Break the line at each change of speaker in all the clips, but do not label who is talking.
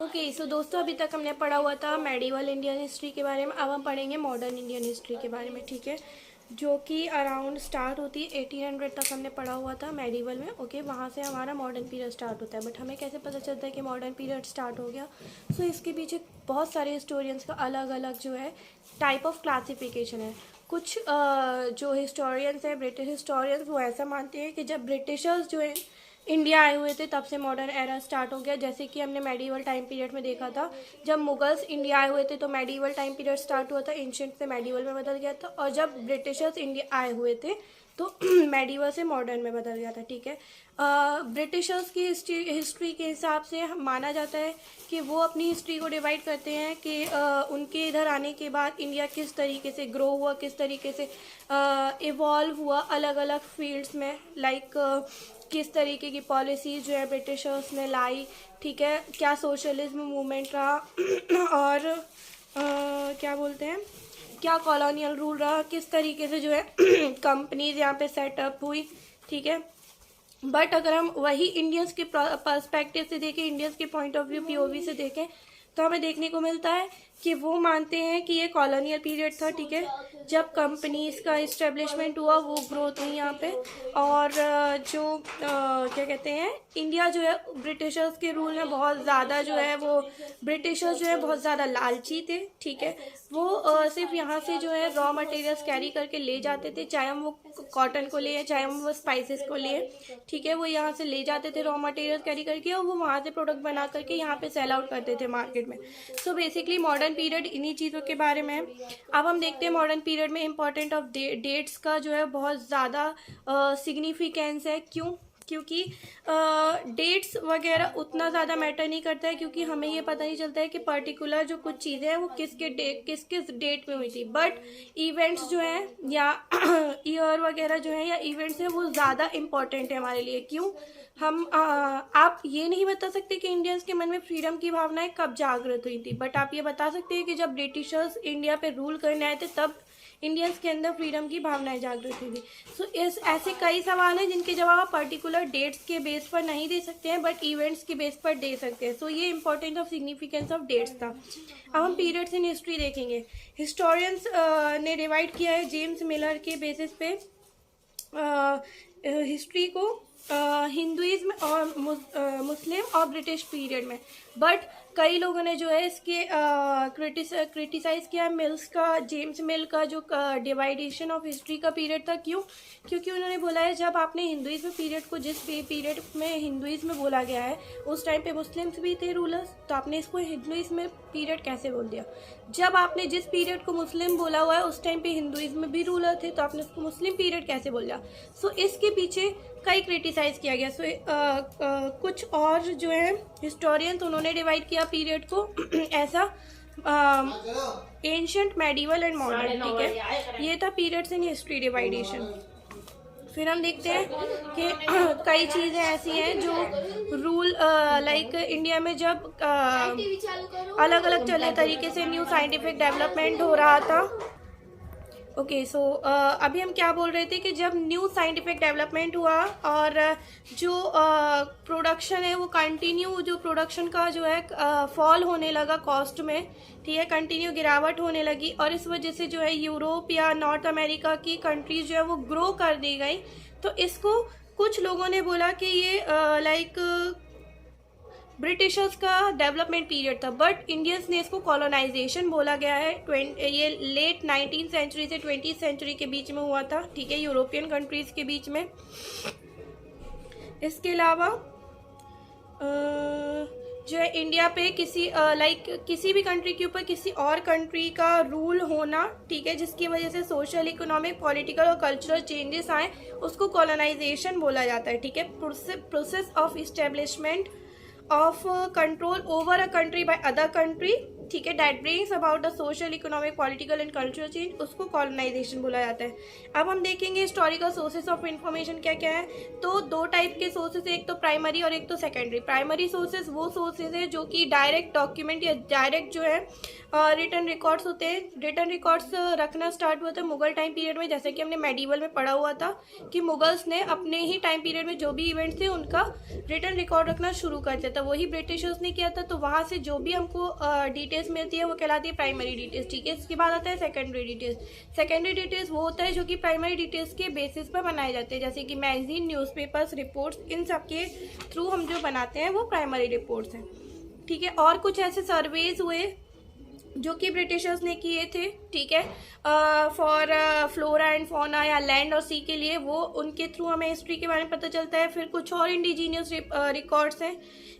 Okay so दोस्तों, अभी तक हमने पढ़ा हुआ था मेडिवल इंडियन हिस्ट्री के बारे में। अब हम पढ़ेंगे मॉडर्न इंडियन हिस्ट्री के बारे में, ठीक है, जो कि अराउंड स्टार्ट होती है 1800 तक हमने पढ़ा हुआ था मेडिवल में। ओके, वहाँ से हमारा मॉडर्न पीरियड स्टार्ट होता है। बट हमें कैसे पता चलता है कि मॉडर्न पीरियड स्टार्ट हो गया? सो इसके पीछे बहुत सारे हिस्टोरियंस का अलग अलग जो है टाइप ऑफ क्लासिफिकेशन है। कुछ जो हिस्टोरियंस हैं, ब्रिटिश हिस्टोरियंस, वो ऐसा मानते हैं कि जब ब्रिटिशर्स जो है इंडिया आए हुए थे तब से मॉडर्न एरा स्टार्ट हो गया। जैसे कि हमने मेडिवल टाइम पीरियड में देखा था, जब मुगल्स इंडिया आए हुए थे तो मेडिवल टाइम पीरियड स्टार्ट हुआ था, एंशिएंट से मेडिवल में बदल गया था। और जब ब्रिटिशर्स इंडिया आए हुए थे तो मेडिवल से मॉडर्न में बदल गया था, ठीक है। ब्रिटिशर्स की हिस्ट्री के हिसाब से माना जाता है कि वो अपनी हिस्ट्री को डिवाइड करते हैं कि उनके इधर आने के बाद इंडिया किस तरीके से ग्रो हुआ, किस तरीके से इवॉल्व हुआ अलग अलग फील्ड्स में, लाइक किस तरीके की पॉलिसीज जो है ब्रिटिशर्स ने लाई, ठीक है, क्या सोशलिज्म मूवमेंट रहा और क्या बोलते हैं, क्या कॉलोनियल रूल रहा, किस तरीके से जो है कंपनीज यहाँ पे सेटअप हुई, ठीक है। बट अगर हम वही इंडियंस के पर्सपेक्टिव से देखें, इंडियंस के पॉइंट ऑफ व्यू पीओवी से देखें, तो हमें देखने को मिलता है कि वो मानते हैं कि ये कॉलोनियल पीरियड था, ठीक है, जब कंपनीज का इस्टेब्लिशमेंट हुआ, वो ग्रोथ हुई यहाँ पे। और जो क्या कहते हैं, इंडिया जो है ब्रिटिशर्स के रूल में बहुत ज़्यादा जो है वो ब्रिटिशर्स जो है बहुत ज़्यादा लालची थे, ठीक है। वो सिर्फ यहाँ से जो है रॉ मटेरियल्स कैरी करके ले जाते थे, चाहे हम वो कॉटन को लिए, चाहे हम वो स्पाइसेस को लिए, ठीक है, वो यहाँ से ले जाते थे रॉ मटेरियल्स कैरी करके और वो वहाँ से प्रोडक्ट बना करके यहाँ पे सेल आउट करते थे मार्केट में। सो बेसिकली मॉडर्न पीरियड इन्हीं चीज़ों के बारे में है। अब हम देखते हैं मॉडर्न पीरियड में इम्पोर्टेंट ऑफ डेट्स का जो है बहुत ज़्यादा सिग्निफिकेंस है। क्यों? क्योंकि डेट्स वगैरह उतना ज़्यादा मैटर नहीं करता है, क्योंकि हमें ये पता नहीं चलता है कि पर्टिकुलर जो कुछ चीज़ें हैं वो किस किस डेट में हुई थी। बट इवेंट्स जो हैं या ईयर वगैरह जो है या इवेंट्स हैं वो ज़्यादा इम्पॉर्टेंट है हमारे लिए। क्यों? हम आप ये नहीं बता सकते कि इंडियंस के मन में फ्रीडम की भावनाएं कब जागृत हुई थी, बट आप ये बता सकते हैं कि जब ब्रिटिशर्स इंडिया पे रूल करने आए थे तब इंडियंस के अंदर फ्रीडम की भावनाएं जागृत हुई थी। सो ऐसे कई सवाल हैं जिनके जवाब आप पर्टिकुलर डेट्स के बेस पर नहीं दे सकते हैं, बट इवेंट्स के बेस पर दे सकते हैं। सो ये importance of significance of dates था। अब हम पीरियड्स इन हिस्ट्री देखेंगे। हिस्टोरियंस ने डिवाइड किया है जेम्स मिलर के बेसिस पे हिस्ट्री को हिंदुइज्म और मुस्लिम और ब्रिटिश पीरियड में। बट कई लोगों ने जो है इसके क्रिटिसाइज किया मिल्स का, जेम्स मिल का जो डिवाइडेशन ऑफ हिस्ट्री का पीरियड था। क्यों? क्योंकि उन्होंने बोला है जब आपने हिंदुइज्म पीरियड को, जिस पीरियड में हिंदुइज्म बोला गया है उस टाइम पे मुस्लिम्स भी थे रूलर्स, तो आपने इसको हिंदुइज्म पीरियड कैसे बोल दिया? जब आपने जिस पीरियड को मुस्लिम बोला हुआ है उस टाइम पे हिंदुइज्म भी रूलर थे, तो आपने उसको मुस्लिम पीरियड कैसे बोल दिया? सो इसके पीछे कई क्रिटिसाइज किया गया। सो कुछ और जो है हिस्टोरियंस उन्होंने डिवाइड किया पीरियड को ऐसा एंशिएंट, मेडिवल एंड मॉडर्न, ठीक है। ये था पीरियड्स इन हिस्ट्री डिवाइडेशन। फिर हम देखते हैं कि कई चीज़ें ऐसी हैं जो रूल लाइक इंडिया में जब अलग अलग चले तरीके से न्यू साइंटिफिक डेवलपमेंट हो रहा था। ओके सो अभी हम क्या बोल रहे थे कि जब न्यू साइंटिफिक डेवलपमेंट हुआ और जो प्रोडक्शन है वो कंटिन्यू, जो प्रोडक्शन का जो है फॉल होने लगा कॉस्ट में, ठीक है, कंटिन्यू गिरावट होने लगी और इस वजह से जो है यूरोप या नॉर्थ अमेरिका की कंट्रीज जो है वो ग्रो कर दी गई। तो इसको कुछ लोगों ने बोला कि ये लाइक ब्रिटिशर्स का डेवलपमेंट पीरियड था, बट इंडियंस ने इसको कॉलोनाइजेशन बोला गया है। ये लेट 19th सेंचुरी से 20th सेंचुरी के बीच में हुआ था, ठीक है, यूरोपियन कंट्रीज के बीच में। इसके अलावा जो है इंडिया पे किसी किसी भी कंट्री के ऊपर किसी और कंट्री का रूल होना, ठीक है, जिसकी वजह से सोशल, इकोनॉमिक, पॉलिटिकल और कल्चरल चेंजेस आए, उसको कॉलोनाइजेशन बोला जाता है, ठीक है। Process of establishment of control over a country by other country ठीक है, that brings about the social, economic, political and cultural change, उसको कॉलोनाइजेशन बोला जाता है। अब हम देखेंगे हिस्टोरिकल सोर्सेस ऑफ इंफॉर्मेशन क्या क्या है। तो दो टाइप के सोर्सेस है, एक तो प्राइमरी और एक तो सेकेंडरी। प्राइमरी सोर्सेस वो सोर्सेज है जो कि डायरेक्ट डॉक्यूमेंट या डायरेक्ट जो है रिटन रिकॉर्ड्स होते हैं। रिटन रिकॉर्ड्स रखना स्टार्ट हुआ था मुगल टाइम पीरियड में, जैसे कि हमने मेडिवल में पढ़ा हुआ था कि मुगल्स ने अपने ही टाइम पीरियड में जो भी इवेंट्स थे उनका रिटन रिकॉर्ड रखना शुरू कर दिया था। वही ब्रिटिशर्स ने किया था। तो वहाँ से जो भी हमको डिटेल्स मिलती है वो कहलाती है प्राइमरी डिटेल्स। ठीक है, इसके बाद आता है सेकेंडरी डिटेल्स। सेकेंडरी डिटेल्स वो होता है जो कि प्राइमरी डिटेल्स के बेसिस पर बनाए जाते हैं, जैसे कि मैगजीन, न्यूज़पेपर्स, रिपोर्ट्स, इन सब के थ्रू हम जो बनाते हैं वो प्राइमरी रिपोर्ट्स हैं। ठीक है, और कुछ ऐसे सर्वेज हुए जो कि ब्रिटिशर्स ने किए थे। ठीक है, फॉर फ्लोरा एंड फौना या लैंड और सी के लिए, वो उनके थ्रू हमें हिस्ट्री के बारे में पता चलता है। फिर कुछ और इंडिजीनियस रिकॉर्ड्स हैं,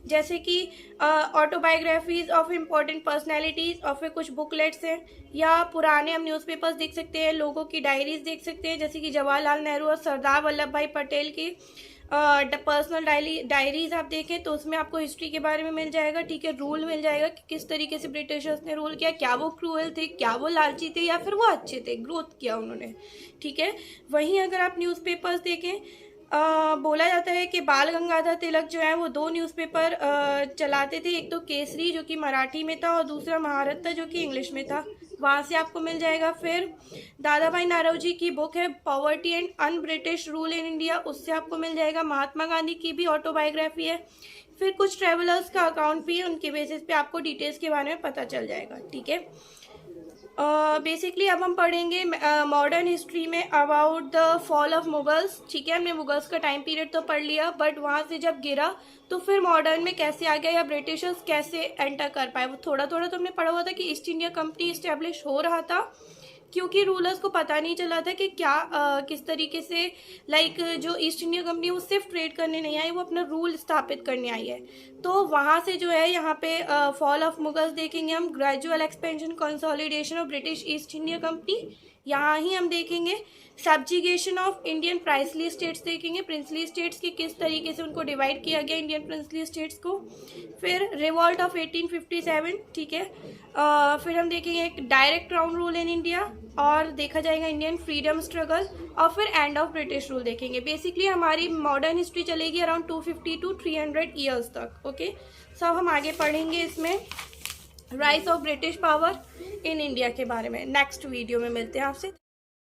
जैसे कि ऑटोबायोग्राफीज ऑफ इम्पोर्टेंट पर्सनैलिटीज, और फिर कुछ बुकलेट्स हैं, या पुराने हम न्यूज़पेपर्स देख सकते हैं, लोगों की डायरीज देख सकते हैं, जैसे कि जवाहरलाल नेहरू और सरदार वल्लभ भाई पटेल की पर्सनल डायरीज आप देखें तो उसमें आपको हिस्ट्री के बारे में मिल जाएगा। ठीक है, रूल मिल जाएगा कि किस तरीके से ब्रिटिशर्स ने रूल किया, क्या वो क्रूअल थे, क्या वो लालची थे, या फिर वो अच्छे थे, ग्रोथ किया उन्होंने। ठीक है, वहीं अगर आप न्यूज़पेपर्स देखें, बोला जाता है कि बाल गंगाधर तिलक जो है वो दो न्यूज़पेपर चलाते थे, एक तो केसरी जो कि मराठी में था और दूसरा महारत्ता जो कि इंग्लिश में था। वहाँ से आपको मिल जाएगा। फिर दादा भाई नारोजी की बुक है poverty and un British rule in India, उससे आपको मिल जाएगा। महात्मा गांधी की भी ऑटोबायोग्राफी है। फिर कुछ ट्रेवलर्स का अकाउंट भी है, उनके बेसिस पे आपको डिटेल्स के बारे में पता चल जाएगा। ठीक है, बेसिकली अब हम पढ़ेंगे मॉडर्न हिस्ट्री में about the fall of Mughals. ठीक है, हमने मुगल्स का टाइम पीरियड तो पढ़ लिया, बट वहाँ से जब गिरा तो फिर मॉडर्न में कैसे आ गया या ब्रिटिशर्स कैसे एंटर कर पाए, वो थोड़ा थोड़ा तो हमने पढ़ा हुआ था कि ईस्ट इंडिया कंपनी इस्टेब्लिश हो रहा था, क्योंकि रूलर्स को पता नहीं चला था कि क्या किस तरीके से जो ईस्ट इंडिया कंपनी वो सिर्फ ट्रेड करने नहीं आई, वो अपना रूल स्थापित करने आई है। तो वहाँ से जो है यहाँ पे फॉल ऑफ मुगल्स देखेंगे हम, gradual expansion consolidation of British east India company, यहाँ ही हम देखेंगे सब्जिगेशन ऑफ इंडियन प्राइसली स्टेट्स, देखेंगे प्रिंसली स्टेट्स की किस तरीके से उनको डिवाइड किया गया इंडियन प्रिंसली स्टेट्स को। फिर रिवॉल्ट ऑफ 1857। ठीक है, फिर हम देखेंगे एक direct crown rule in India, और देखा जाएगा इंडियन फ्रीडम स्ट्रगल, और फिर एंड ऑफ ब्रिटिश रूल देखेंगे। बेसिकली हमारी मॉडर्न हिस्ट्री चलेगी अराउंड 250 to 300 ईयर्स तक। ओके, सब हम आगे पढ़ेंगे इसमें rise of British power in India के बारे में। नेक्स्ट वीडियो में मिलते हैं आपसे।